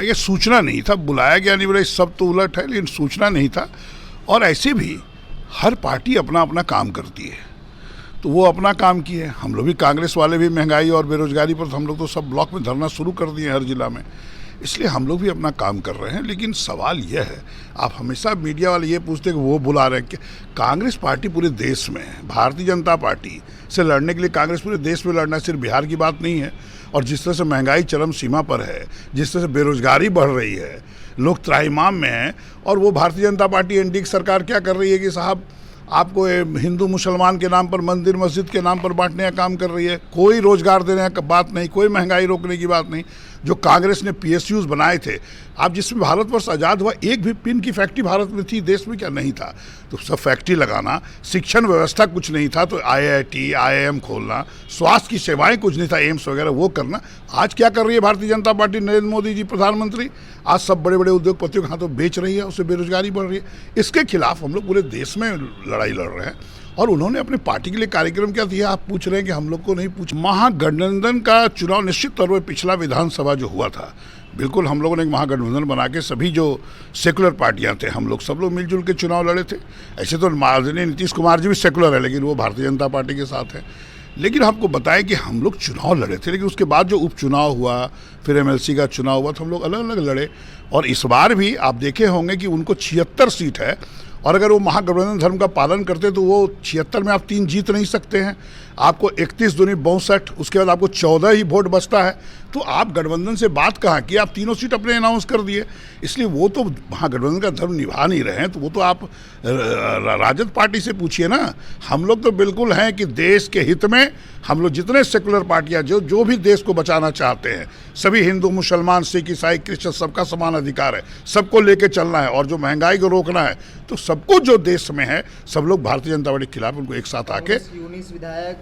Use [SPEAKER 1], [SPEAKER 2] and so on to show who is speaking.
[SPEAKER 1] ये सूचना नहीं था, बुलाया गया नहीं, बोला सब तो उलट है, लेकिन सूचना नहीं था। और ऐसे भी हर पार्टी अपना अपना काम करती है, तो वो अपना काम किए। हम लोग भी, कांग्रेस वाले भी महंगाई और बेरोजगारी पर, तो हम लोग तो सब ब्लॉक में धरना शुरू कर दिए हर जिला में, इसलिए हम लोग भी अपना काम कर रहे हैं। लेकिन सवाल यह है, आप हमेशा मीडिया वाले ये पूछते हैं कि वो बुला रहे हैं कि कांग्रेस पार्टी पूरे देश में है। भारतीय जनता पार्टी से लड़ने के लिए कांग्रेस पूरे देश में लड़ना, सिर्फ बिहार की बात नहीं है। और जिस तरह से महंगाई चरम सीमा पर है, जिस तरह से बेरोजगारी बढ़ रही है, लोग त्राहिमाम में हैं, और वो भारतीय जनता पार्टी एनडीए की सरकार क्या कर रही है कि साहब आपको हिंदू मुसलमान के नाम पर, मंदिर मस्जिद के नाम पर बांटने का काम कर रही है। कोई रोजगार देने का बात नहीं, कोई महंगाई रोकने की बात नहीं। जो कांग्रेस ने पीएसयूज बनाए थे, आप जिसमें भारतवर्ष आज़ाद हुआ, एक भी पिन की फैक्ट्री भारत में थी, देश में क्या नहीं था? तो सब फैक्ट्री लगाना, शिक्षण व्यवस्था कुछ नहीं था तो आईआईटी आईआईएम खोलना, स्वास्थ्य की सेवाएं कुछ नहीं था, एम्स वगैरह वो करना। आज क्या कर रही है भारतीय जनता पार्टी, नरेंद्र मोदी जी प्रधानमंत्री? आज सब बड़े बड़े उद्योगपतियों के हाथों बेच रही है, उससे बेरोजगारी बढ़ रही है। इसके खिलाफ हम लोग पूरे देश में लड़ाई लड़ रहे हैं। और उन्होंने अपने पार्टी के लिए कार्यक्रम क्या दिया, आप पूछ रहे हैं कि हम लोग को नहीं पूछ। महागठबंधन का चुनाव निश्चित तौर पर पिछला विधानसभा जो हुआ था, बिल्कुल हम लोगों ने एक महागठबंधन बना के, सभी जो सेकुलर पार्टियां थे, हम लोग सब लोग मिलजुल के चुनाव लड़े थे। ऐसे तो माननीय नीतीश कुमार जी भी सेकुलर है, लेकिन वो भारतीय जनता पार्टी के साथ है। लेकिन आपको बताएं कि हम लोग चुनाव लड़े थे, लेकिन उसके बाद जो उपचुनाव हुआ, फिर एमएलसी का चुनाव हुआ, तो हम लोग अलग अलग लड़े। और इस बार भी आप देखे होंगे कि उनको 76 सीट है, और अगर वो महागठबंधन धर्म का पालन करते तो वो 76 में आप 3 जीत नहीं सकते हैं। आपको 31 दूनी 62, उसके बाद आपको 14 ही वोट बचता है। तो आप गठबंधन से बात कहाँ की, आप तीनों सीट अपने अनाउंस कर दिए। इसलिए वो तो महागठबंधन का धर्म निभा नहीं रहे हैं, तो वो तो आप राजद पार्टी से पूछिए ना। हम लोग तो बिल्कुल हैं कि देश के हित में हम लोग जितने सेकुलर पार्टियां जो भी देश को बचाना चाहते हैं, सभी हिंदू मुसलमान सिख ईसाई क्रिश्चियन, सबका समान अधिकार है, सबको लेके चलना है। और जो महंगाई को रोकना है, तो सबको जो देश में है, सब लोग भारतीय जनता पार्टी के खिलाफ, उनको एक साथ आके
[SPEAKER 2] विधायक